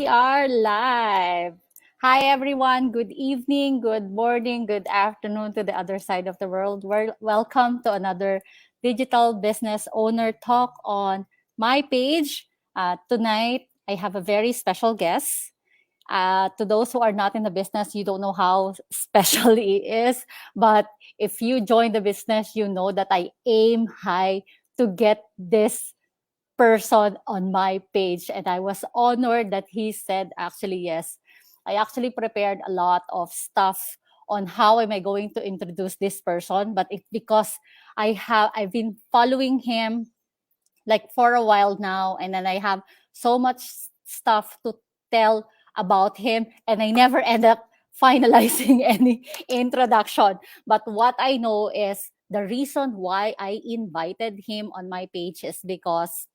We are live. Hi, everyone. Good evening, good morning, good afternoon to the other side of the world. Welcome to another Digital Business Owner Talk on my page. Tonight, I have a very special guest. To those who are not in the business, you don't know how special he is. But if you join the business, you know that I aim high to get this person on my page, and I was honored that he said actually yes. I actually prepared a lot of stuff on how am I going to introduce this person, but it because I've been following him like for a while now, and then I have so much stuff to tell about him, and I never end up finalizing any introduction. But what I know is the reason why I invited him on my page is because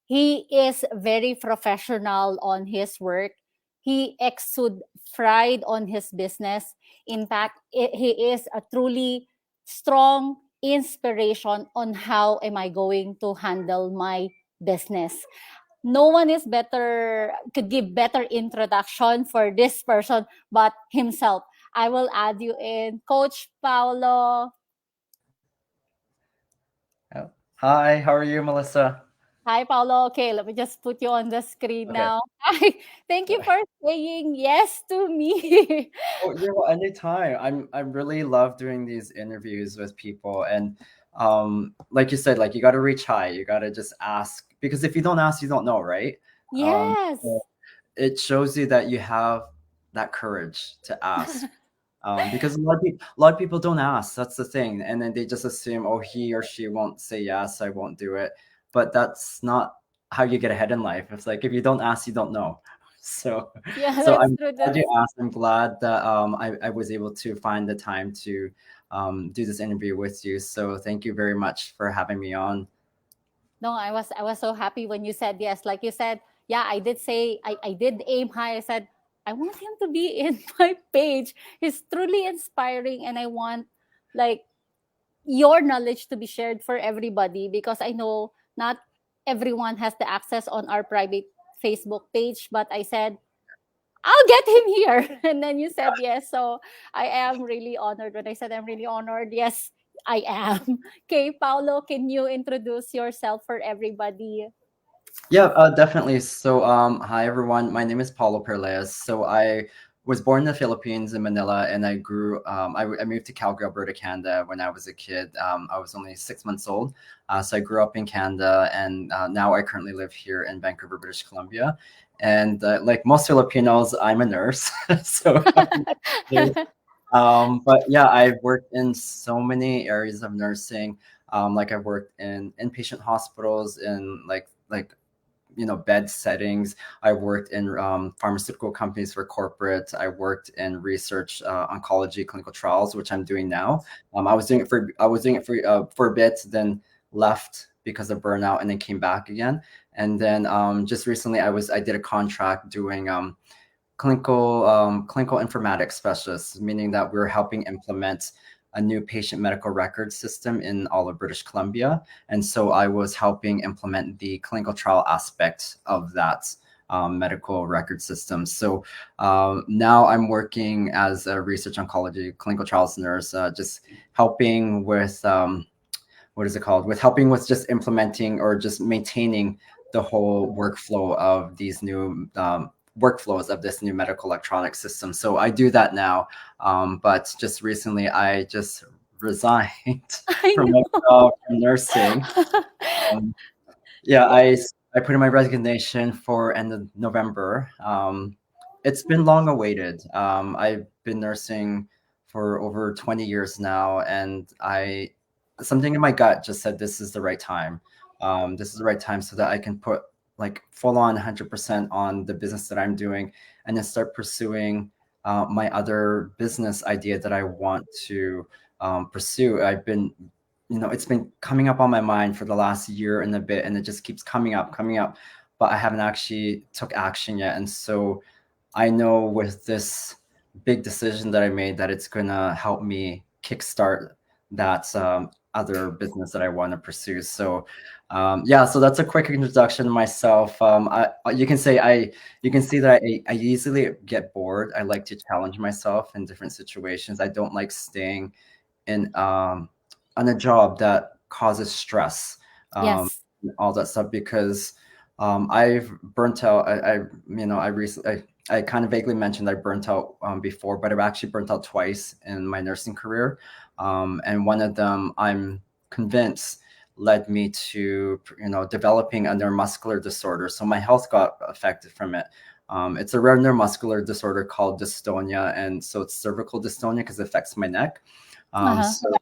he is very professional on his work. He exudes pride on his business. In fact, he is a truly strong inspiration on how am I going to handle my business. No one is better could give better introduction for this person but himself. I will add you in, Coach Paulo. Oh. Hi, how are you, Melissa? Hi, Paulo. Okay, let me just put you on the screen Okay. now. Hi, thank you for saying yes to me. Oh, anytime. I really love doing these interviews with people, and like you said, like you got to reach high. You got to just ask because if you don't ask, you don't know, right? So Yes. it shows you that you have that courage to ask. Because a lot of people don't ask. That's the thing, and then they just assume, oh, he or she won't say yes, I won't do it. But that's not how you get ahead in life. It's like if you don't ask, you don't know. So, Yeah, so that's I'm true. glad you That's asked. I'm glad that I was able to find the time to do this interview with you. So thank you very much for having me on. no, I was so happy when you said yes. Like you said, yeah, I did say I did aim high. I said, I want him to be in my page. He's truly inspiring, and I want like your knowledge to be shared for everybody because I know not everyone has the access on our private Facebook page. But I said, I'll get him here. And then you said yes. So I am really honored. When I said I'm really honored, yes, I am. Okay, Paulo, can you introduce yourself for everybody? Yeah, definitely. So, hi everyone. My name is Paulo Perles. So, I was born in the Philippines in Manila, and I grew. I moved to Calgary, Alberta, Canada when I was a kid. I was only 6 months old. So I grew up in Canada, and now I currently live here in Vancouver, British Columbia. And like most Filipinos, I'm a nurse. So, but yeah, I've worked in so many areas of nursing. Like I've worked in inpatient hospitals, in bed settings. I worked in pharmaceutical companies for corporate. I worked in research, oncology clinical trials, which I'm doing now. I was doing it for a bit, then left because of burnout, and then came back again. And then just recently, I did a contract doing clinical informatics specialist, meaning that we're helping implement a new patient medical record system in all of British Columbia. And so I was helping implement the clinical trial aspect of that medical record system. So now I'm working as a research oncology clinical trials nurse, just helping with what is it called? With helping with just implementing or just maintaining the whole workflow of these new workflows of this new medical electronic system. So I do that now. But just recently, I just resigned I from my know. job from nursing. Um, yeah, I put in my resignation for end of November. It's been long awaited. I've been nursing for over 20 years now, and I something in my gut just said this is the right time. This is the right time so that I can put like full on 100% on the business that I'm doing, and then start pursuing my other business idea that I want to pursue. It's been coming up on my mind for the last year and a bit, and it just keeps coming up, but I haven't actually took action yet. And so I know with this big decision that I made that it's gonna help me kickstart that other business that I want to pursue. So yeah, so that's a quick introduction to myself. You can say you can see that I easily get bored. I like to challenge myself in different situations. I don't like staying in on a job that causes stress, Yes. all that stuff, because I've burnt out. I recently I kind of vaguely mentioned I burnt out before, but I've actually burnt out twice in my nursing career, and one of them I'm convinced led me to developing a neuromuscular disorder. So my health got affected from it. It's a rare neuromuscular disorder called dystonia, and so it's cervical dystonia because it affects my neck. Uh-huh. So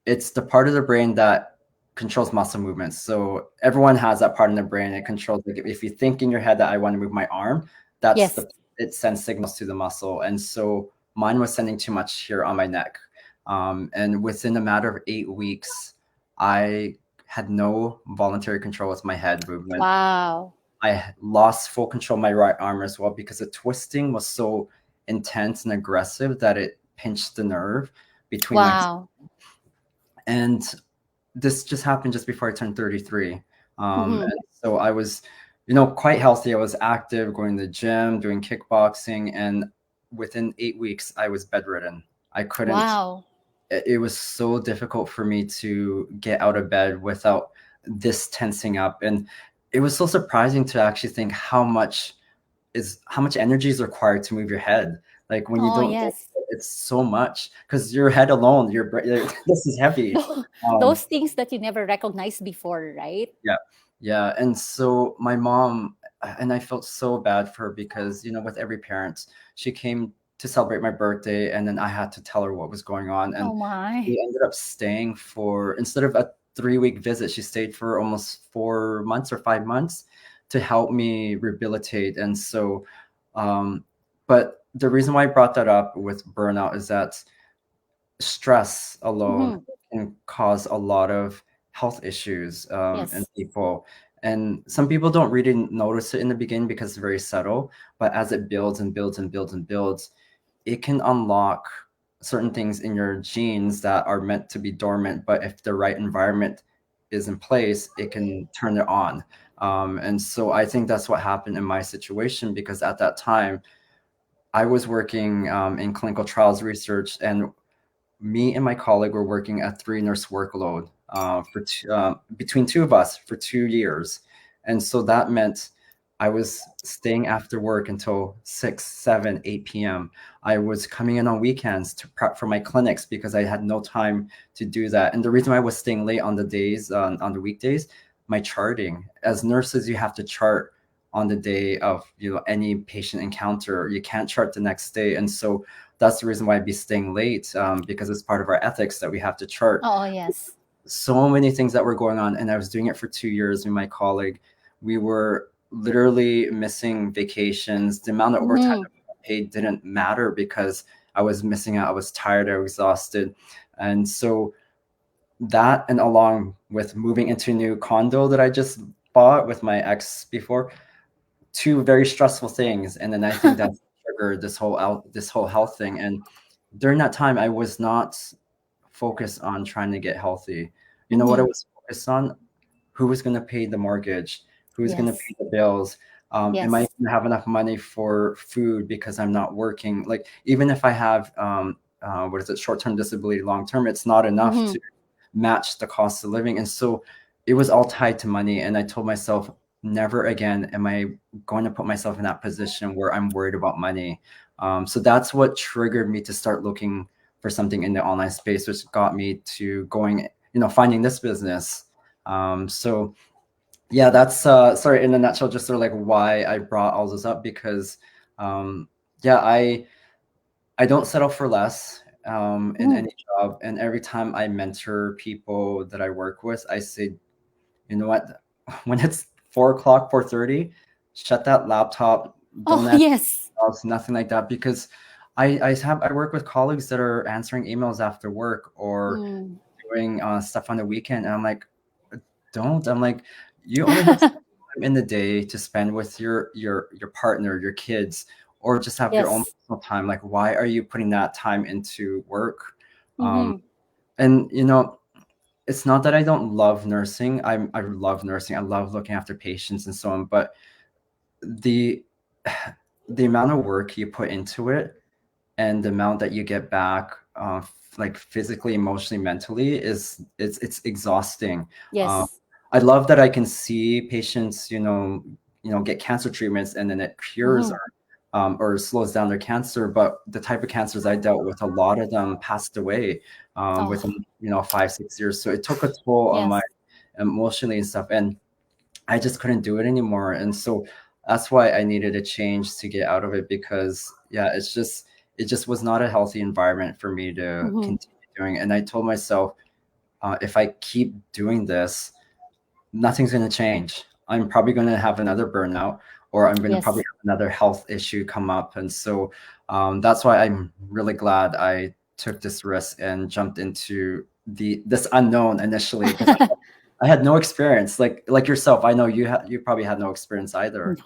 it's the part of the brain that controls muscle movements. So everyone has that part in the brain. It controls, like, if you think in your head that I want to move my arm, that's Yes. the it sends signals to the muscle. And so mine was sending too much here on my neck. And within a matter of 8 weeks, I had no voluntary control with my head movement. Wow. I lost full control of my right arm as well because the twisting was so intense and aggressive that it pinched the nerve between my, Wow. and this just happened just before I turned 33. Mm-hmm. And so I was, quite healthy. I was active, going to the gym, doing kickboxing, and within 8 weeks, I was bedridden. I couldn't. Wow. It was so difficult for me to get out of bed without this tensing up, and it was so surprising to actually think how much energy is required to move your head. Like when you Oh, don't think yes. it's so much because your head alone, your brain, this is heavy. Those things that you never recognized before, right? Yeah. Yeah. And so my mom, and I felt so bad for her because, with every parent, she came to celebrate my birthday and then I had to tell her what was going on. Oh And my. she ended up staying for, instead of a 3 week visit, she stayed for almost 4 months or 5 months to help me rehabilitate. And so, but the reason why I brought that up with burnout is that stress alone Mm-hmm. can cause a lot of health issues in Yes. people. And some people don't really notice it in the beginning because it's very subtle, but as it builds and builds and builds and builds, it can unlock certain things in your genes that are meant to be dormant. But if the right environment is in place, it can turn it on. And so I think that's what happened in my situation because at that time, I was working in clinical trials research, and me and my colleague were working a 3 nurse workload between two of us for 2 years. And so that meant I was staying after work until 6, 7, 8 p.m. I was coming in on weekends to prep for my clinics because I had no time to do that. And the reason why I was staying late on the days, on the weekdays, my charting. As nurses, you have to chart on the day of any patient encounter. You can't chart the next day. And so that's the reason why I'd be staying late, because it's part of our ethics that we have to chart. Oh, yes. So many things that were going on, and I was doing it for 2 years with my colleague. We were literally missing vacations. The amount of overtime Mm-hmm. that we got paid didn't matter because I was missing out. I was tired. I was exhausted, and so that, and along with moving into a new condo that I just bought with my ex before, two very stressful things. And then I think that triggered this whole health thing. And during that time, I was not focused on trying to get healthy. You know what I Mm-hmm. was focused on? Who was going to pay the mortgage? Who's going to Yes. pay the bills? Am I Yes. going to have enough money for food because I'm not working? Like, even if I have, what is it, short-term disability, long-term, it's not enough Mm-hmm. to match the cost of living. And so it was all tied to money. And I told myself, never again am I going to put myself in that position where I'm worried about money. So that's what triggered me to start looking for something in the online space, which got me to going, finding this business. So yeah, that's sorry, in a nutshell, just sort of like why I brought all this up, because um, yeah, I don't settle for less in Mm. any job. And every time I mentor people that I work with, I say, you know what, when it's 4 o'clock, 4:30, shut that laptop, don't Oh, answer yes. emails, nothing like that, because I work with colleagues that are answering emails after work or Mm. doing stuff on the weekend, and I'm like, don't. I'm like, you only have time in the day to spend with your partner, your kids, or just have your own Yes. personal time. Like, why are you putting that time into work? Um, Mm-hmm. and it's not that I don't love nursing. I love nursing. I love looking after patients and so on. But the the amount of work you put into it and the amount that you get back, like physically, emotionally, mentally, it's exhausting. Uh, Yes. I love that I can see patients, get cancer treatments and then it cures Hmm. or slows down their cancer. But the type of cancers I dealt with, a lot of them passed away Oh, within 5-6 years. So it took a toll on my yes. emotionally and stuff, and I just couldn't do it anymore. And so that's why I needed a change to get out of it, because yeah, it just was not a healthy environment for me to Hmm. continue doing. And I told myself, if I keep doing this, nothing's going to change. I'm probably going to have another burnout, or I'm going to probably Yes. have another health issue come up. And so that's why I'm really glad I took this risk and jumped into this unknown initially, because I had no experience. Like yourself, I know you probably had no experience either.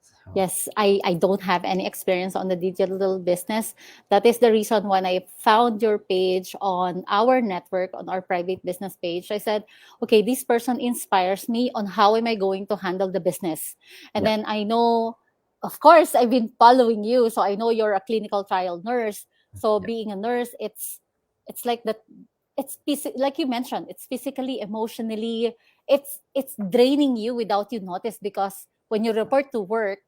So, Yes, I don't have any experience on the digital business. That is the reason when I found your page on our network, on our private business page, I said, okay, this person inspires me on how am I going to handle the business. And yeah. then I know, of course, I've been following you, so I know you're a clinical trial nurse. So Yeah. being a nurse, it's like that. Like you mentioned, it's physically, emotionally, it's draining you without you notice, because when you report to work,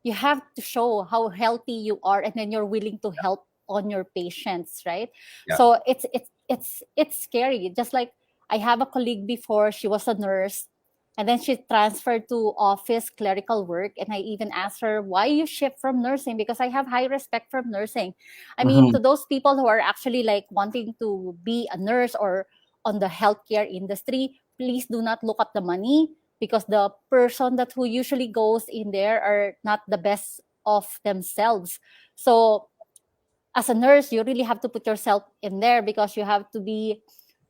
you have to show how healthy you are, and then you're willing to help on your patients, right? Yeah. So it's scary. Just like I have a colleague before, she was a nurse, and then she transferred to office clerical work, and I even asked her, why you shift from nursing, because I have high respect from nursing. I mean, Mhm. to those people who are actually like wanting to be a nurse or on the healthcare industry, please do not look at the money, because the person that who usually goes in there are not the best of themselves. So as a nurse, you really have to put yourself in there, because you have to be,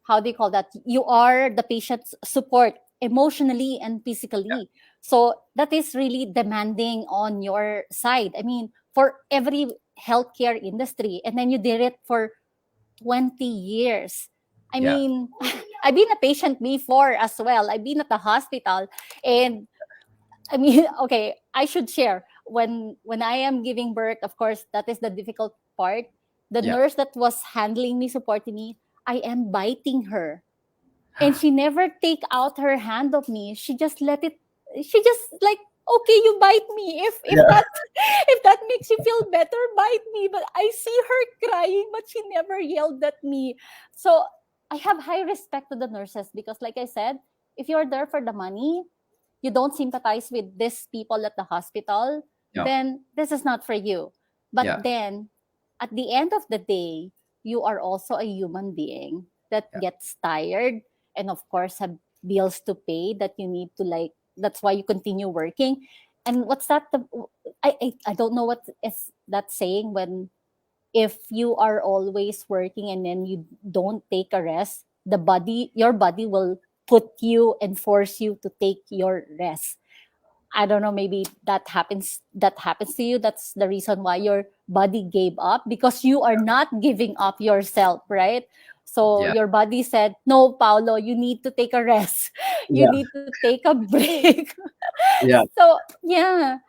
how do you call that, you are the patient's support emotionally and physically. So that is really demanding on your side. I mean, for every healthcare industry, and then you did it for 20 years. I Yeah. mean, I've been a patient before as well. I've been at the hospital, and I mean, okay, I should share. When I am giving birth, of course, that is the difficult part. The Yeah. nurse that was handling me, supporting me, I am biting her, and she never take out her hand of me. She just let it. She just like, okay, you bite me. If Yeah. that if that makes you feel better, bite me. But I see her crying, but she never yelled at me. So I have high respect to the nurses, because, like I said, if you're there for the money, you don't sympathize with these people at the hospital, Yeah. then this is not for you. But Yeah. then, at the end of the day, you are also a human being that Yeah. gets tired, and of course have bills to pay that you need to, like, that's why you continue working. And what's that, I don't know what is that saying, when if you are always working and then you don't take a rest, your body will put you and force you to take your rest. I don't know, maybe that happens to you. That's the reason why your body gave up, because you are not giving up yourself, right? So Yeah. your body said, "No, Paulo, you need to take a rest. You Yeah. need to take a break." Yeah. So, yeah.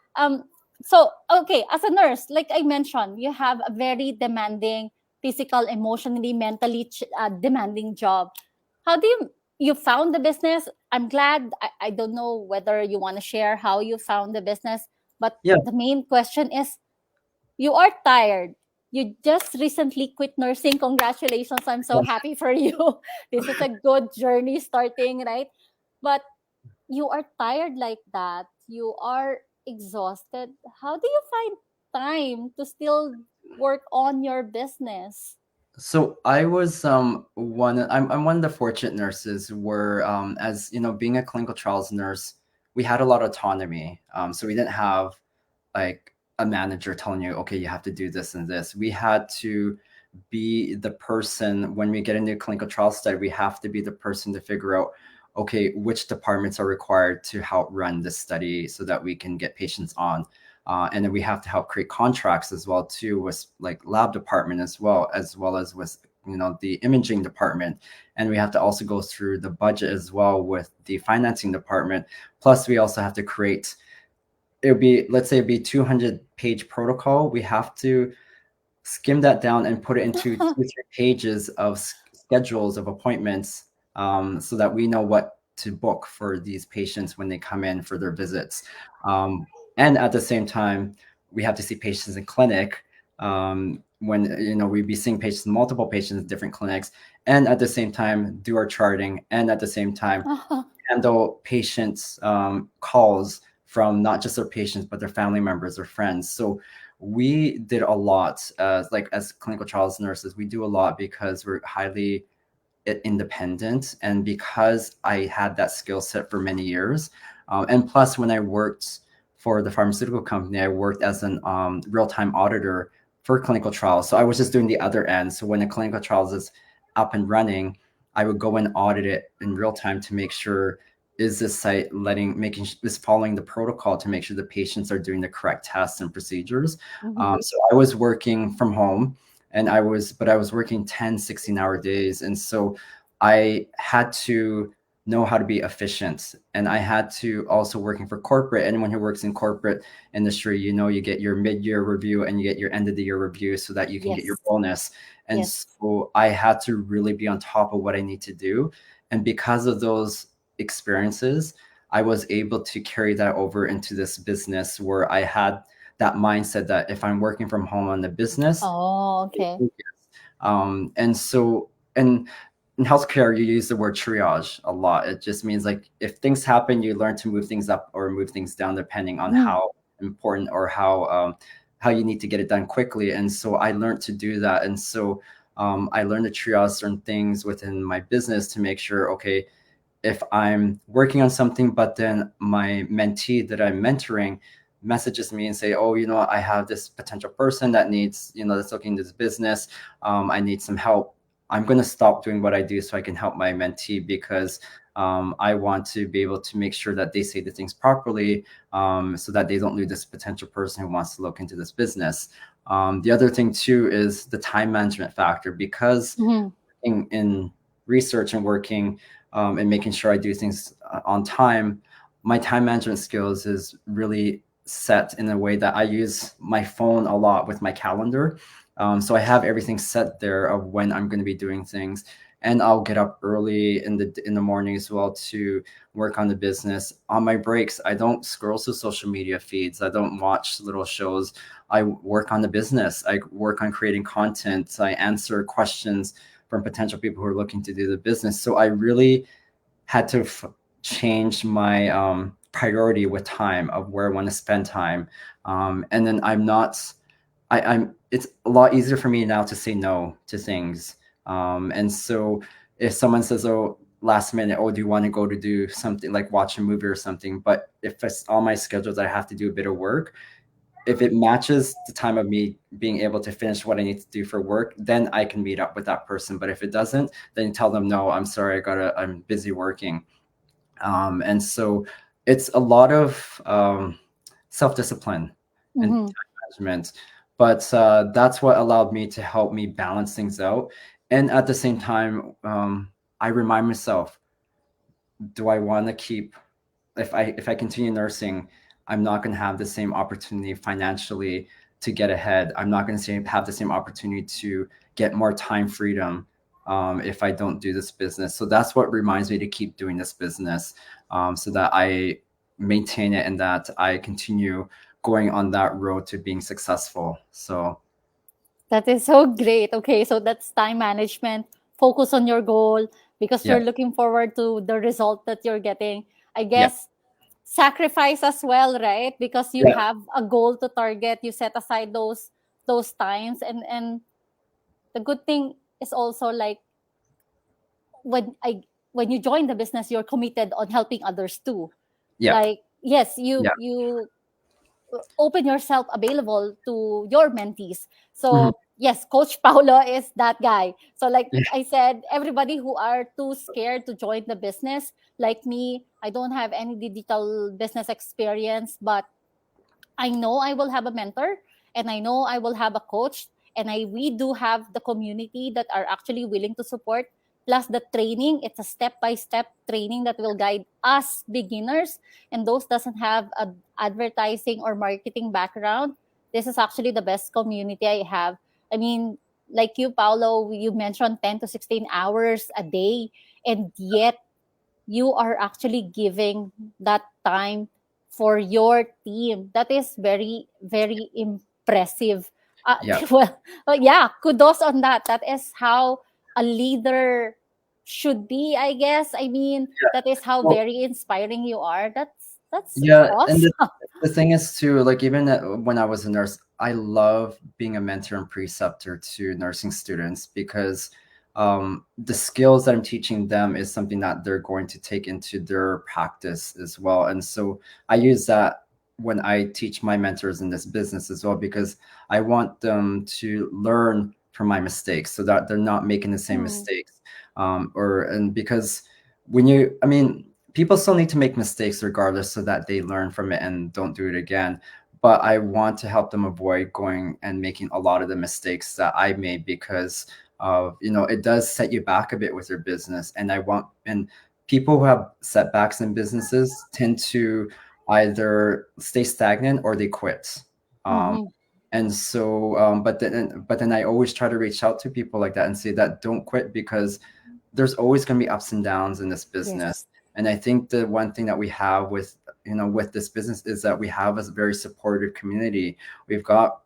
So okay, as a nurse, like I mentioned, you have a very demanding, physical, emotionally, mentally demanding job. How do you found the business? I'm glad. I don't know whether you want to share how you found the business, but Yeah. the main question is, you are tired. You just recently quit nursing. Congratulations. I'm so happy for you. This is a good journey starting, right? But you are tired like that. You are exhausted. How do you find time to still work on your business? So I was I'm one of the fortunate nurses where, as you know, being a clinical trials nurse, we had a lot of autonomy. So we didn't have like a manager telling you, okay, you have to do this and this. We had to be the person when we get into a clinical trial study. We have to be the person to figure out, okay, which departments are required to help run this study so that we can get patients on. And then we have to help create contracts as well too, with like lab department as well as with the imaging department, and we have to also go through the budget as well with the financing department. Plus, we also have to create, let's say it'd be 200-page protocol. We have to skim that down and put it into 2 or 3 pages of schedules of appointments, so that we know what to book for these patients when they come in for their visits. And at the same time, we have to see patients in clinic, when we'd be seeing multiple patients in different clinics, and at the same time do our charting, and at the same time handle patients' calls from not just their patients but their family members or friends. So we did a lot, as clinical trials nurses. We do a lot because we're highly independent, and because I had that skill set for many years. And plus, when I worked for the pharmaceutical company, I worked as an real-time auditor for clinical trials. So I was just doing the other end. So when a clinical trials is up and running, I would go and audit it in real time to make sure, is this site is following the protocol to make sure the patients are doing the correct tests and procedures. So I was working from home, but I was working 10, 16-hour days. And so I had to know how to be efficient. And I had to also, working for corporate, anyone who works in corporate industry, you get your mid-year review and you get your end of the year review so that you can get your bonus. And so I had to really be on top of what I need to do. And because of those experiences, I was able to carry that over into this business, where I had that mindset that if I'm working from home on the business, and so, and in healthcare, you use the word triage a lot. It just means, like, if things happen, you learn to move things up or move things down depending on how important or how you need to get it done quickly. And so I learned to do that. And so I learned to triage certain things within my business to make sure, okay, if I'm working on something, but then my mentee that I'm mentoring messages me and say, oh, I have this potential person that needs, that's looking into this business. I need some help. I'm going to stop doing what I do so I can help my mentee, because I want to be able to make sure that they say the things properly, so that they don't lose this potential person who wants to look into this business. The other thing too is the time management factor, because in research and working and making sure I do things on time, my time management skills is really set in a way that I use my phone a lot with my calendar. So I have everything set there of when I'm going to be doing things, and I'll get up early in the morning as well to work on the business. On my breaks, I don't scroll through social media feeds. I don't watch little shows. I work on the business. I work on creating content. I answer questions from potential people who are looking to do the business. So I really had to change my priority with time of where I want to spend time. And then it's a lot easier for me now to say no to things. And so if someone says, oh, last minute, oh, do you want to go to do something like watch a movie or something? But if it's on my schedule that I have to do a bit of work, if it matches the time of me being able to finish what I need to do for work, then I can meet up with that person. But if it doesn't, then you tell them, no, I'm sorry, I'm busy working. And so it's a lot of self-discipline and time management. But that's what allowed me to help me balance things out. And at the same time, I remind myself, do I want to keep, if I continue nursing, I'm not going to have the same opportunity financially to get ahead. I'm not going to have the same opportunity to get more time freedom if I don't do this business. So that's what reminds me to keep doing this business, so that I maintain it and that I continue going on that road to being successful. So that is so great. Okay, so that's time management, focus on your goal, because you're looking forward to the result that you're getting. I guess sacrifice as well, right? Because you have a goal to target, you set aside those times, and the good thing is also, like, when you join the business, you're committed on helping others too. Like, yes, you open yourself available to your mentees. So yes, Coach Paulo is that guy. So, like I said, everybody who are too scared to join the business, like me, I don't have any digital business experience, but I know I will have a mentor, and I know I will have a coach, and we do have the community that are actually willing to support, plus the training. It's a step-by-step training that will guide us beginners and those doesn't have a advertising or marketing background. This is actually the best community I have. I mean, like you, Paolo, you mentioned 10 to 16 hours a day, and yet you are actually giving that time for your team. That is very, very impressive. Yeah. Well, yeah, kudos on that. That is how a leader should be, I guess. I mean, that is how Well, very inspiring you are. That's yeah, and awesome. the thing is too, like even when I was a nurse, I love being a mentor and preceptor to nursing students because the skills that I'm teaching them is something that they're going to take into their practice as well. And so I use that when I teach my mentors in this business as well, because I want them to learn from my mistakes so that they're not making the same Mm, mistakes. And because when you, I mean, people still need to make mistakes regardless so that they learn from it and don't do it again. But I want to help them avoid going and making a lot of the mistakes that I made because of, it does set you back a bit with your business. And people who have setbacks in businesses tend to either stay stagnant or they quit. Um, mhm. and so, but then I always try to reach out to people like that and say that don't quit because there's always going to be ups and downs in this business. Yes. And I think the one thing that we have with with this business is that we have a very supportive community. We've got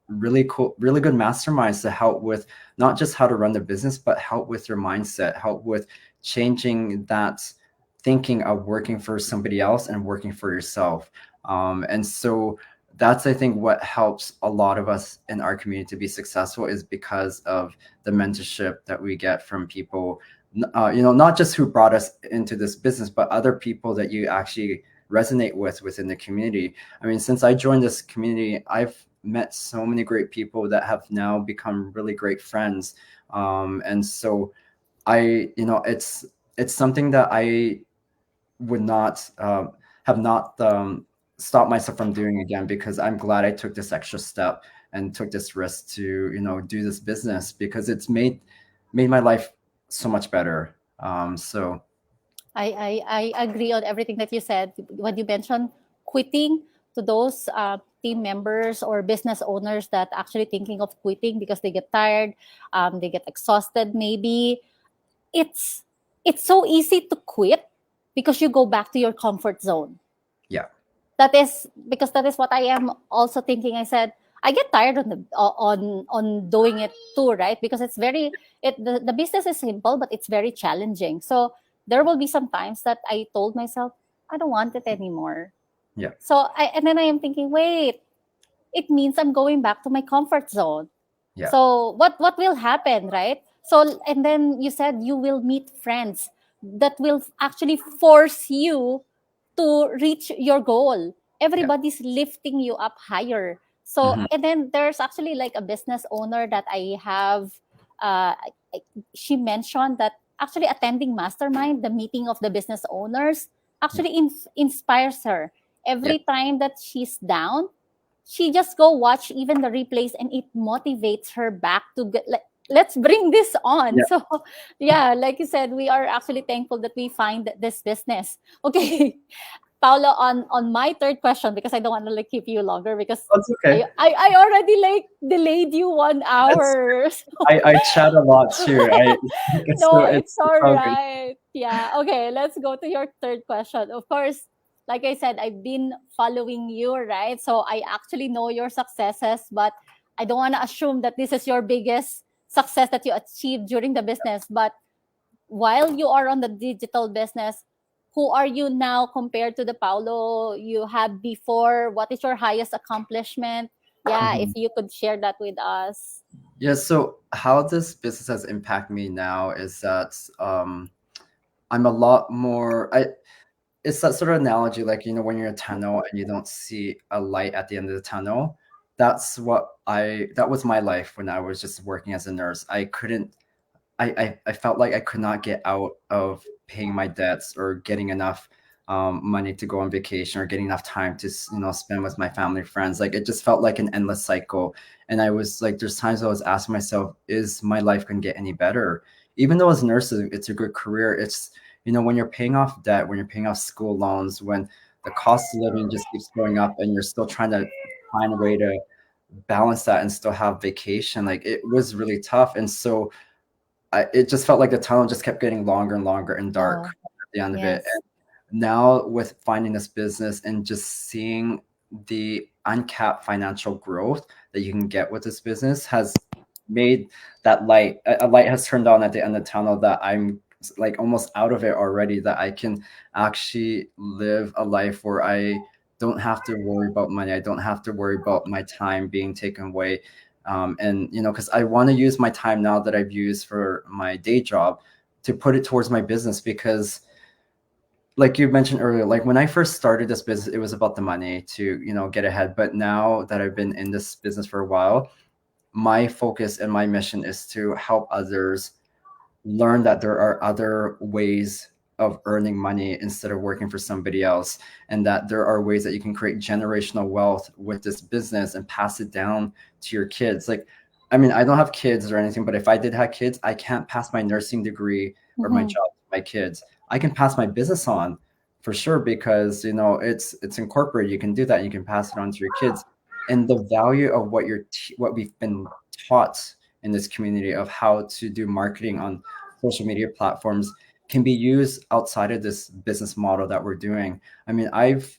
really cool, really good masterminds to help with not just how to run the business, but help with your mindset, help with changing that thinking of working for somebody else and working for yourself. And so that's, I think, what helps a lot of us in our community to be successful is because of the mentorship that we get from people, not just who brought us into this business, but other people that you actually resonate with within the community. I mean, since I joined this community, I've met so many great people that have now become really great friends. And so it's something that I would not have not stopped myself from doing again because I'm glad I took this extra step and took this risk to do this business because it's made my life so much better. So I agree on everything that you said. When you mentioned quitting, to those team members or business owners that actually thinking of quitting because they get tired, they get exhausted, maybe it's it's so easy to quit because you go back to your comfort zone. yeah. That is because that is what I am also thinking. I said I get tired on doing it too, right? Because it's very the business is simple, but it's very challenging. So there will be some times that I told myself I don't want it anymore. Yeah. So and then I am thinking, wait, it means I'm going back to my comfort zone. Yeah. So what will happen, right? So and then you said you will meet friends that will actually force you to reach your goal. Yeah. Everybody's lifting you up higher. So Hmm. and then there's actually like a business owner that I have uh she mentioned that actually attending mastermind, the meeting of the business owners, Yeah. actually inspires her. Yeah. Every time that she's down, she just go watch even the replays and it motivates her back to get like let's bring this on. Yeah. So yeah, like you said, we are actually thankful that we find this business. Okay. Paolo, on my third question, because I don't want to like keep you longer because That's okay. I already like delayed you one It's hour. I chat a lot too. So No, it's it's all all good. right. Yeah. Okay, let's go to your third question. Of course, like I said, I've been following you, right? So I actually know your successes, but I don't want to assume that this is your biggest success that you achieved during the business. But while you are on the digital business, who are you now compared to the Paulo you had before? What is your highest accomplishment? Yeah, if Mhm. you could share that with us. Yeah, so how this business has impacted me now is that I'm a lot more I it's that sort of analogy like when you're in a tunnel and you don't see a light at the end of the tunnel. That was my life when I was just working as a nurse. I couldn't I felt like I could not get out of paying my debts or getting enough money to go on vacation or getting enough time to spend with my family friends. Like it just felt like an endless cycle. And I was like, there's times I was asking myself, is my life going to get any better? Even though as nurses, it's a good career. It's, when you're paying off debt, when you're paying off school loans, when the cost of living just keeps going up and you're still trying to find a way to balance that and still have vacation, like it was really tough. And so it just felt like the tunnel just kept getting longer and longer and dark Oh, at the end of it. yes. And now with finding this business and just seeing the uncapped financial growth that you can get with this business has made that light, a light has turned on at the end of the tunnel, that I'm like almost out of it already, that I can actually live a life where I don't have to worry about money. I don't have to worry about my time being taken away. And because I want to use my time now that I've used for my day job to put it towards my business. Because like you mentioned earlier, like when I first started this business, it was about the money to, get ahead. But now that I've been in this business for a while, my focus and my mission is to help others learn that there are other ways of earning money instead of working for somebody else, and that there are ways that you can create generational wealth with this business and pass it down to your kids. Like, I mean, I don't have kids or anything, but if I did have kids, I can't pass my nursing degree or my Mm-hmm. job to my kids. I can pass my business on for sure, because it's incorporated. You can do that. You can pass it on to your kids. And the value of what we've been taught in this community of how to do marketing on social media platforms can be used outside of this business model that we're doing. I mean, I've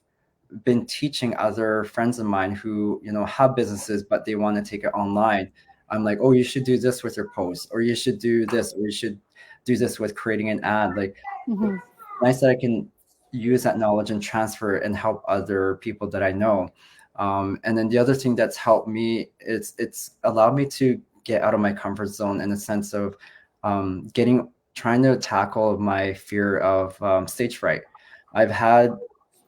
been teaching other friends of mine who, have businesses, but they want to take it online. I'm like, oh, you should do this with your posts, or you should do this, or you should do this with creating an ad. Like, it's Mm-hmm. nice that I can use that knowledge and transfer it and help other people that I know. And then the other thing that's helped me is it's allowed me to get out of my comfort zone in the sense of trying to tackle my fear of stage fright. I've had,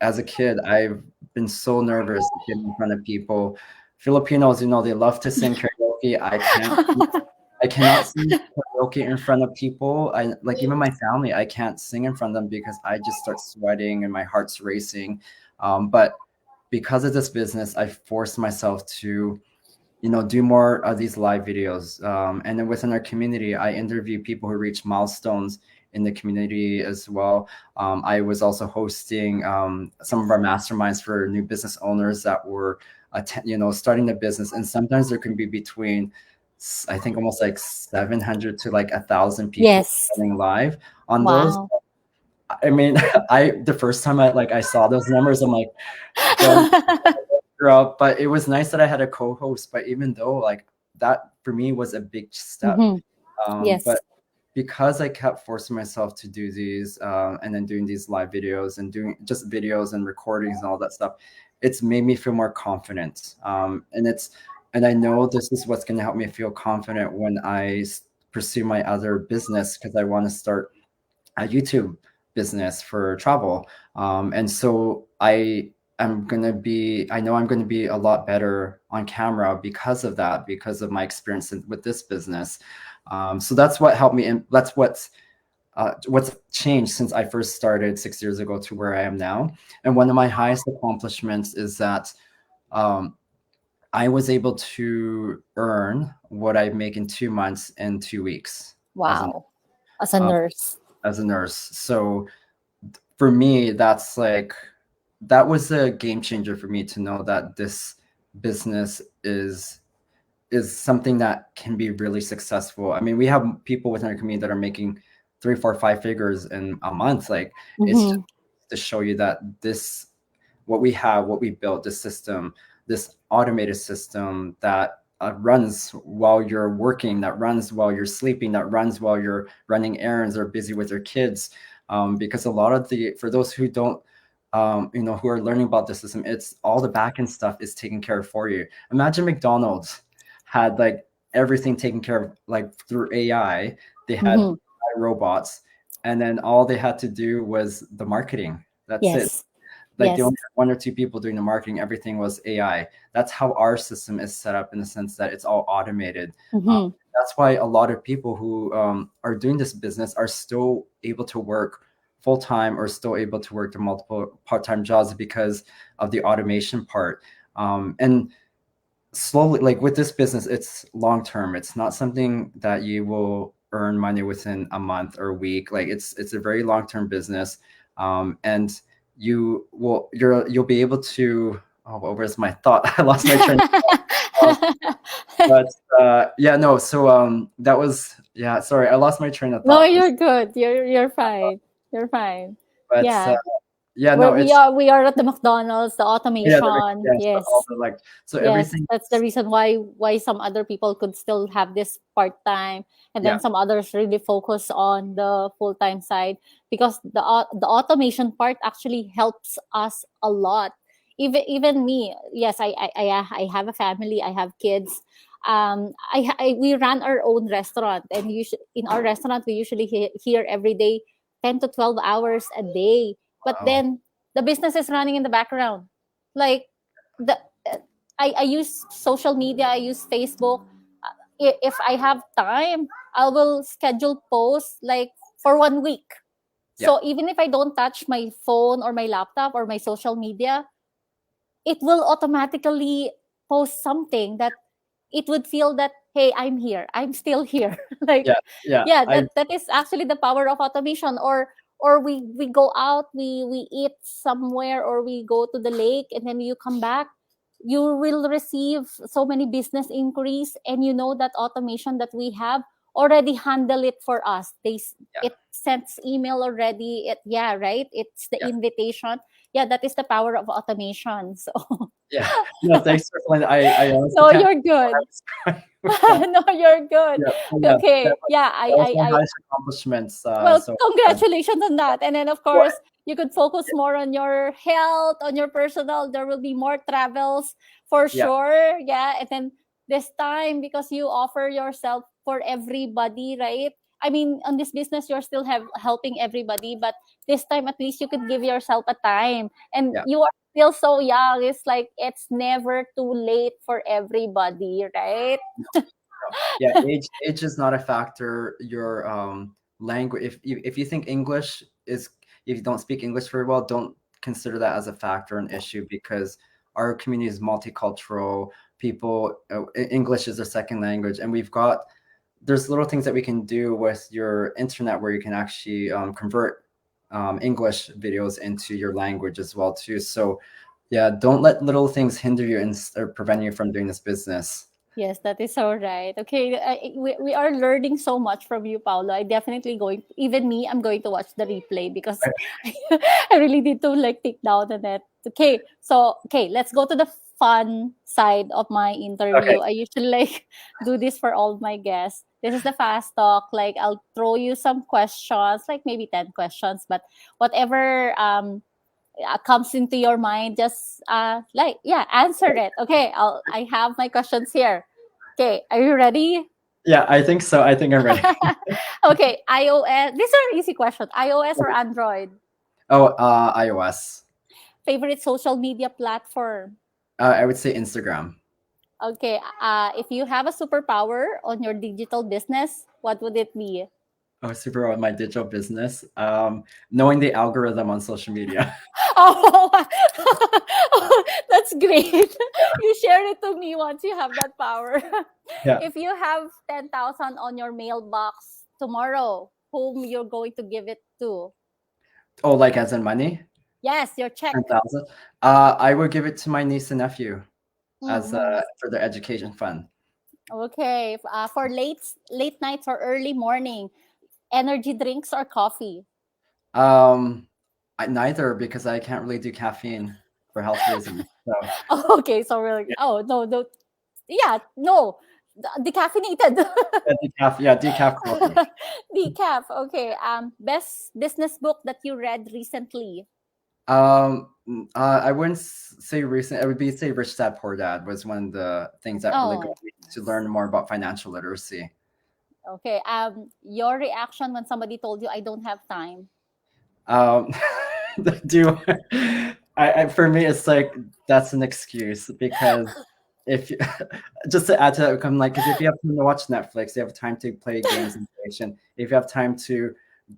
as a kid, I've been so nervous to get in front of people. Filipinos, they love to sing karaoke. I cannot sing karaoke in front of people. I like, even my family, I can't sing in front of them because I just start sweating and my heart's racing. But because of this business, I forced myself to, do more of these live videos. And then within our community, I interview people who reach milestones in the community as well. I was also hosting some of our masterminds for new business owners that were, starting the business. And sometimes there can be between, I think, almost like 700 to like 1,000 people Yes. coming live on those. Wow. I mean, the first time I saw those numbers, I'm like, God, up. But it was nice that I had a co-host. But even though, like, that for me was a big step, Mm-hmm. Yes. but because I kept forcing myself to do these, and then doing these live videos and doing just videos and recordings and all that stuff, it's made me feel more confident. And I know this is what's going to help me feel confident when I pursue my other business, because I want to start a YouTube business for travel. And so I know I'm going to be a lot better on camera because of that, because of my experience with this business. So that's what helped me, and that's what's changed since I first started 6 years ago to where I am now. And one of my highest accomplishments is that I was able to earn what I make in 2 months in 2 weeks as Wow. As a um, nurse. as a nurse. So for me, that was a game changer for me to know that this business is something that can be really successful. I mean, we have people within our community that are making 3, 4, 5 figures in a month. Like, it's just Mm-hmm. to show you that what we built, this system, this automated system that runs while you're working, that runs while you're sleeping, that runs while you're running errands or busy with your kids. Because a lot of for those who don't, who are learning about the system, it's all the back end stuff is taken care of for you. Imagine McDonald's had like everything taken care of, like through AI. They had Mm-hmm. robots, and then all they had to do was the marketing. That's it. Yes. Like, they Yes. only had 1 or 2 people doing the marketing. Everything was AI. That's how our system is set up, in the sense that it's all automated. Mm-hmm. That's why a lot of people who are doing this business are still able to work full-time or still able to work their multiple part-time jobs because of the automation part. And slowly, like with this business, it's long term. It's not something that you will earn money within a month or a week. Like it's a very long term business, and you'll be able to. Oh, well, where's my thought? I lost my train. Um, but yeah, no. So that was yeah. Sorry, I lost my train of No, thought. you're good. You're fine. You're fine. But Yeah. yeah, Where no, we it's are at the McDonald's, the yeah, automation. yeah, so all Yes. the like so Yes, everything. that's the reason why some other people could still have this part time, and then Yeah, some others really focus on the full time side, because the automation part actually helps us a lot. Even me, yes, I have a family, I have kids. We run our own restaurant, and in our restaurant we usually here every day 10 to 12 hours a day. But wow. then the business is running in the background, like the I use social media. I use Facebook. If I have time, I will schedule posts like for 1 week. Yeah, So even if I don't touch my phone or my laptop or my social media, it will automatically post something that it would feel that, hey, I'm here, I'm still here. Like, yeah, yeah. yeah, I that is actually the power of automation. Or we go out, we eat somewhere, or we go to the lake, and then you come back, you will receive so many business inquiries, and you know that automation that we have already handle it for us. yeah, It sends email already. It, yeah, right, it's the yeah. invitation. Yeah, that is the power of automation. So Yeah. No, thanks for explaining. I honestly no, can't you're think where I good. was going with that. No, you're good. Yeah, so yeah, Okay, yeah, that was my highest accomplishments. well, So congratulations on that. And then, of well, course, you could focus more on your health, on your personal. There will be more travels for yeah, sure. Yeah. And then this time, because you offer yourself for everybody, right? I mean, on this business, you're still helping everybody, but this time, at least you could give yourself a time. And yeah, you are still so young. It's like it's never too late for everybody, right? yeah. Age is not a factor. Your language. If you think English is if you don't speak English very well, don't consider that as a factor and issue because our community is multicultural. People, English is their second language, and there's little things that we can do with your internet where you can actually convert English videos into your language as well too. So yeah, don't let little things hinder you and or prevent you from doing this business. Yes, that is so right. Okay, we are learning so much from you, Paolo. I definitely even me, I'm going to watch the replay because I really need to like take down on it. Okay, so okay, let's go to the fun side of my Okay. interview. I usually like do this for all my guests. This is the fast talk. Like I'll throw you some questions, like maybe 10 questions, but whatever comes into your mind, just like, yeah, answer it. Okay, I have my questions here. Okay, are you ready? Yeah, I think so. I think I'm ready. Okay, iOS. These are easy questions. iOS or Android? Oh, iOS. Favorite social media platform? I would say Instagram. Okay, if you have a superpower on your digital business, what would it be? Oh, super on my digital business. Knowing the algorithm on social media. Oh, that's great. You share it to me once you have that power. Yeah. If you have 10,000 on your mailbox tomorrow, whom you're going to give it to? Oh, like as in money? Yes, your check. 10,000. I would give it to my niece and nephew as Mhm. for their education fund. Okay, for late nights or early morning, energy drinks or coffee? Um, neither because I can't really do caffeine for health reasons. So Okay, so really, yeah, oh no, no, yeah, no, decaffeinated. yeah, decaf coffee. Decaf. Okay. Best business book that you read recently. I wouldn't say recent. I would be say Rich Dad Poor Dad was one of the things that really got Oh, me to nice. learn more about financial literacy. Okay. Your reaction when somebody told you I don't have time. Um, do for me it's like that's an excuse because if you, just to add to that, come like because if you have time to watch Netflix, you have time to play games and station. If you have time to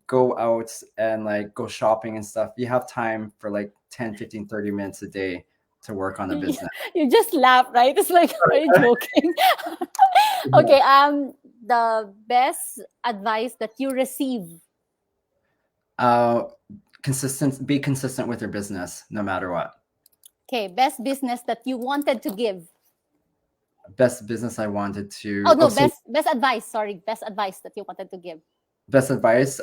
go out and like go shopping and stuff, you have time for like 10, 15, 30 minutes a day to work on a You business. you just laugh, right? It's like, are you joking? Yeah. Okay, the best advice that you receive. Uh, be consistent with your business no matter what. Okay, best business that you wanted to give. Best business I wanted Oh to, no, oh, so best advice. Sorry, best advice that you wanted to give. best advice,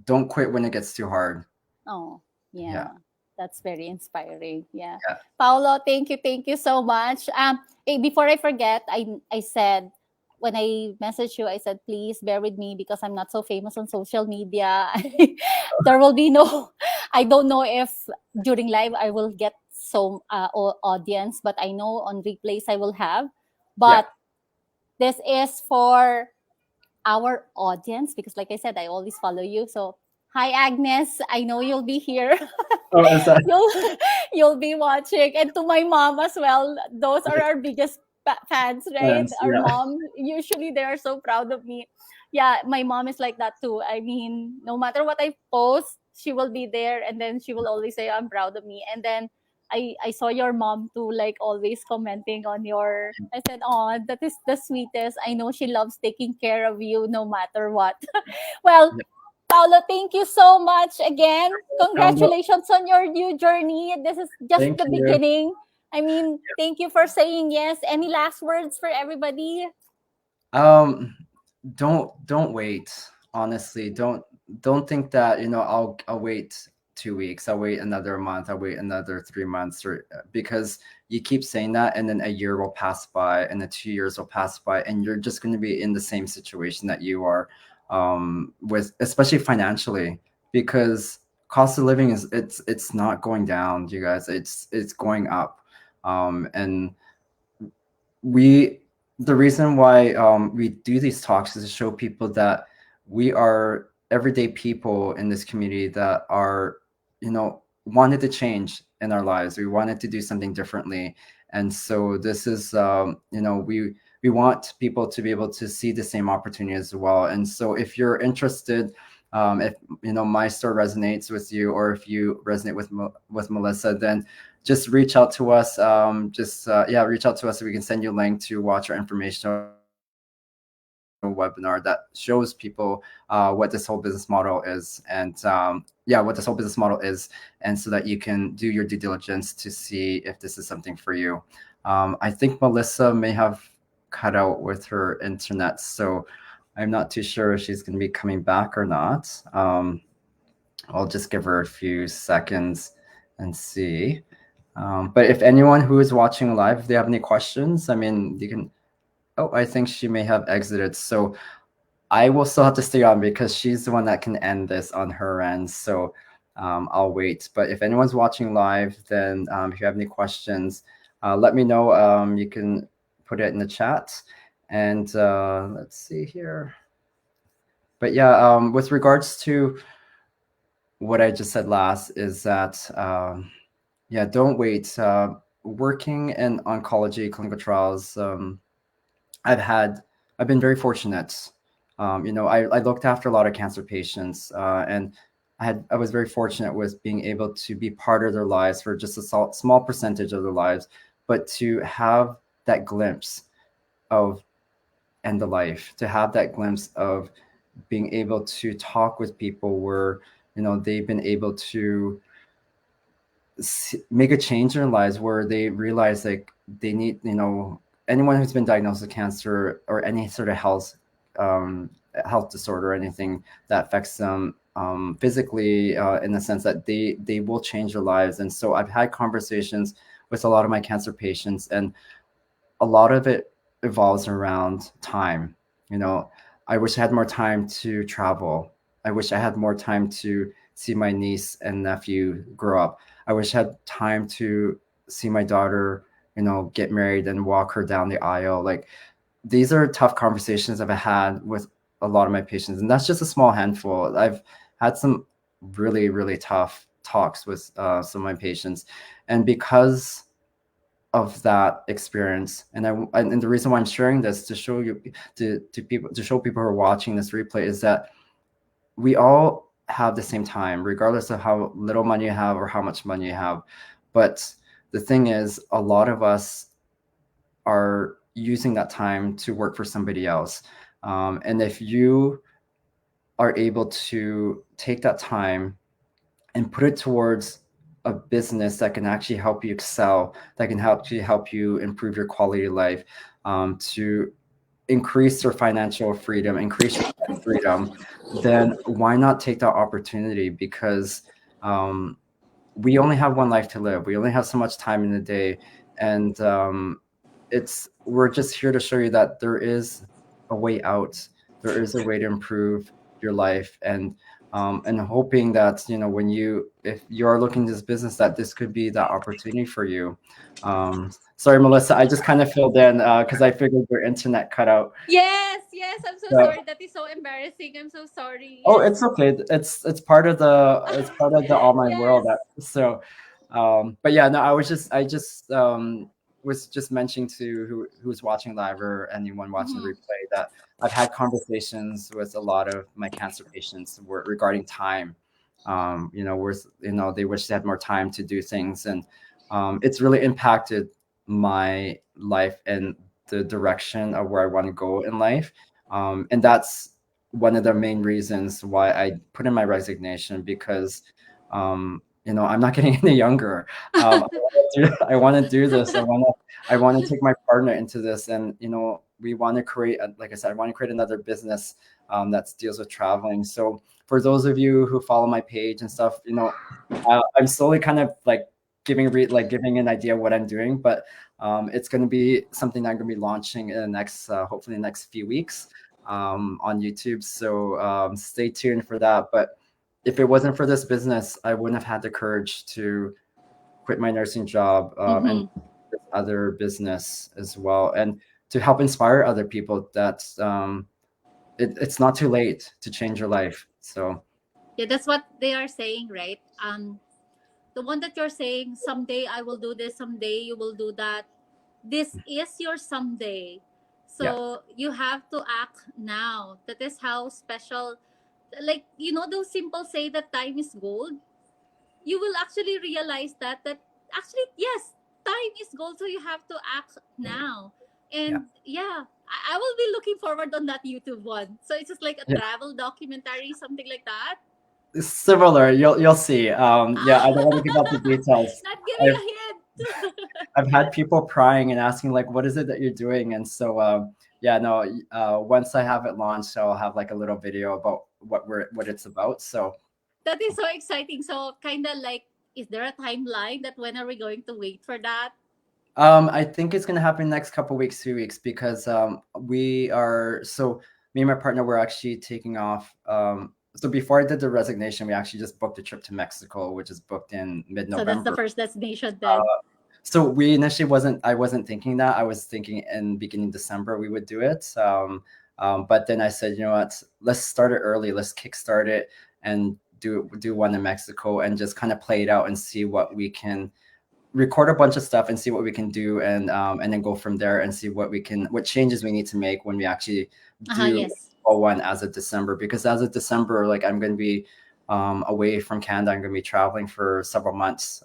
don't quit when it gets too hard. Oh, Yeah. yeah. That's very inspiring. Yeah. Yeah. Paolo, thank you so much. Hey, before I forget, I said when I messaged you, I said please bear with me because I'm not so famous on social media. There will be no I don't know if during live I will get so audience, but I know on replays I will have. Yeah. But this is for our audience because like I said, I always follow you. So hi Agnes, I know you'll be here. Oh, is that? you'll you'll be watching, and to my mom as well. Those are our biggest fans, right? Yes, Our yeah. mom, usually they are so proud of me. Yeah, my mom is like that too. I mean, no matter what I post, she will be there, and then she will always say I'm proud of me. And then I saw your mom too, like always commenting on your. I said, oh, that is the sweetest. I know she loves taking care of you no matter what. Well, Yeah. Paolo, thank you so much again. Well, Congratulations on your new journey. This is just thank the you. beginning. I mean, thank you for saying yes. Any last words for everybody? Um, don't wait. Honestly, don't think that, I'll wait 2 weeks, I'll wait another month, I'll wait another 3 months, or because you keep saying that, and then a year will pass by, and then 2 years will pass by, and you're just going to be in the same situation that you are, with, especially financially, because cost of living is, it's not going down, you guys. It's going up, and we the reason why, we do these talks is to show people that we are everyday people in this community that are, wanted to change in our lives. We wanted to do something differently, and so this is, we want people to be able to see the same opportunity as well. And so if you're interested, if my store resonates with you, or if you resonate with with Melissa, then just reach out to us. Yeah, reach out to us so we can send you a link to watch our informational webinar that shows people, what this whole business model is, and, yeah, what this whole business model is, and so that you can do your due diligence to see if this is something for you. I think Melissa may have cut out with her internet, so I'm not too sure if she's going to be coming back or not. I'll just give her a few seconds and see. But if anyone who is watching live, if they have any questions, I mean, you can. Oh, I think she may have exited. So I will still have to stay on because she's the one that can end this on her end. So, I'll wait. But if anyone's watching live, then, if you have any questions, let me know. You can put it in the chat. And, let's see here. But yeah, with regards to what I just said last, is that, yeah, don't wait. Working in oncology clinical trials, I've had, I've been very fortunate. I looked after a lot of cancer patients, and I was very fortunate with being able to be part of their lives for just a small percentage of their lives, but to have that glimpse of end of life, to have that glimpse of being able to talk with people where, they've been able to make a change in their lives, where they realize like they need, anyone who's been diagnosed with cancer or any sort of um, health disorder or anything that affects them, physically, in the sense that they will change their lives. And so I've had conversations with a lot of my cancer patients, and a lot of it evolves around time. You know, I wish I had more time to travel. I wish I had more time to see my niece and nephew grow up. I wish I had time to see my daughter, get married and walk her down the aisle. Like, these are tough conversations I've had with a lot of my patients, and that's just a small handful. I've had some really, really tough talks with, some of my patients, and because of that experience, and the reason why I'm sharing this, to show you, to people, to show people who are watching this replay, is that we all have the same time, regardless of how little money you have or how much money you have. But the thing is, a lot of us are using that time to work for somebody else. And if you are able to take that time and put it towards a business that can actually help you excel, that can help you improve your quality of life, to increase your financial freedom, increase your freedom, then why not take that opportunity? Because we only have one life to live. We only have so much time in the day, and we're just here to show you that there is a way out. There is a way to improve your life, and hoping that when if you are looking at this business, that this could be that opportunity for you. Sorry, Melissa, I just kind of filled in because I figured your internet cut out. Yes, yes. I'm so So, sorry. That is so embarrassing. I'm so sorry. oh, Yes. it's okay. It's part of the online world. Yes. So, but yeah, no, I was just mentioning to who's watching live or anyone watching the Mhm. replay that I've had conversations with a lot of my cancer patients regarding time. Where they wish they had more time to do things, and it's really impacted my life and the direction of where I want to go in life. And that's one of the main reasons why I put in my resignation, because I'm not getting any younger. I want to do this. I want to take my partner into this, and we want to create, like I said, I want to create another business that deals with traveling. So for those of you who follow my page and stuff, I'm slowly kind of like giving an idea of what I'm doing, but it's going to be something that I'm going to be launching in the next, hopefully, the next few weeks on YouTube. So stay tuned for that. But if it wasn't for this business, I wouldn't have had the courage to quit my nursing job and Mhm. this other business as well, and to help inspire other people that it's not too late to change your life. So Yeah, that's what they are saying, right? The one that you're saying, someday I will do this, someday you will do that. This is your someday. yeah, So you have to act now. That is how special, like, those simple say that time is gold. You will actually realize that actually, yes, time is gold. So you have to act now. yeah, And yeah, I will be looking forward on that YouTube one. So it's just like a yeah. travel documentary, something like that. Similar. You'll see. Yeah, I don't want to give out the details. Not giving I've a hint. I've had people prying and asking like, "What is it that you're doing?" And so, yeah, no. Once I have it launched, I'll have like a little video about what it's about. So, That is so exciting. So kind of like, is there a timeline that when are we going to wait for that? I think it's gonna happen next couple weeks, 2 weeks, because we are so me and my partner were actually taking off. So before I did the resignation, we actually just booked a trip to Mexico, which is booked in So that's the mid-November. first destination then. So we initially I wasn't thinking that. I was thinking in beginning December we would do it. But then I said, you know what, let's start it early. Let's kickstart it and do one in Mexico and just kind of play it out and see what we can record a bunch of stuff and see what we can do, and then go from there and see what changes we need to make when we actually do Yes. one as of December. Because as of December, like I'm going to be away from Canada. I'm going to be traveling for several months.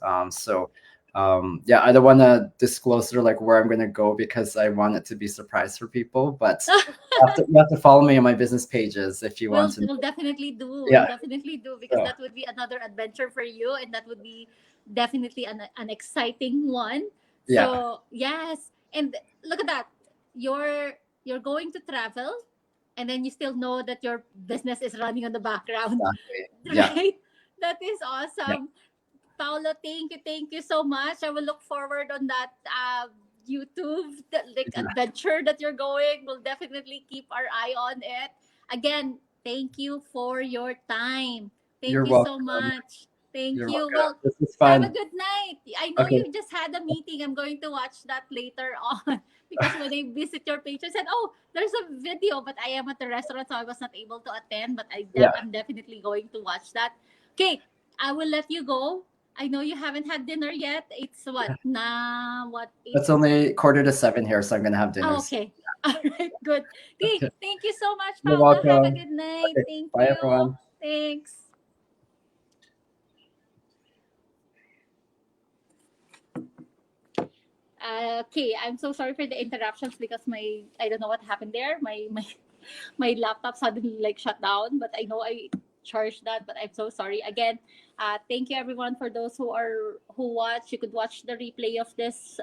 Yeah, I don't want to disclose sort of like where I'm going to go because I want it to be a surprise for people. But you have to follow me on my business pages if you want We'll to. we'll definitely do. We'll Yeah. definitely do because So, that would be another adventure for you, and that would be definitely an exciting one. yeah. So yes, and look at that. You're going to travel, and then you still know that your business is running on the background, Exactly. Yeah. right? That is Yeah. awesome. Paolo, thank you so much. I will look forward on that YouTube like adventure that you're going. We'll definitely keep our eye on it. Again, thank you for your time. Thank You're you so welcome. much. Thank You're you. welcome. Well, This is have a fun. good night. I know Okay. you just had a meeting. I'm going to watch that later on because when I visit your page, I said, "Oh, there's a video," but I am at the restaurant, so I was not able to attend. But Yeah. I'm definitely going to watch that. Okay, I will let you go. I know you haven't had dinner yet. It's what? What? It's It's only 6:45 here, so I'm gonna have dinner oh, soon. okay. All right, good. Okay, Okay. thank you so much, You're Paolo. Have a welcome. good night. Okay. Thank Bye, you. everyone. Thanks. Okay, I'm so sorry for the interruptions because my I don't know what happened there. My laptop suddenly like shut down, but I know I charged that. But I'm so sorry again. Thank you everyone for those who watch. You could watch the replay of this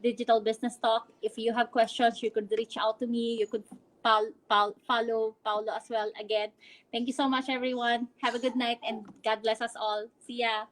digital business talk. If you have questions, you could reach out to me. You could follow Paulo as well. Again, thank you so much, everyone. Have a good night and God bless us all. See ya.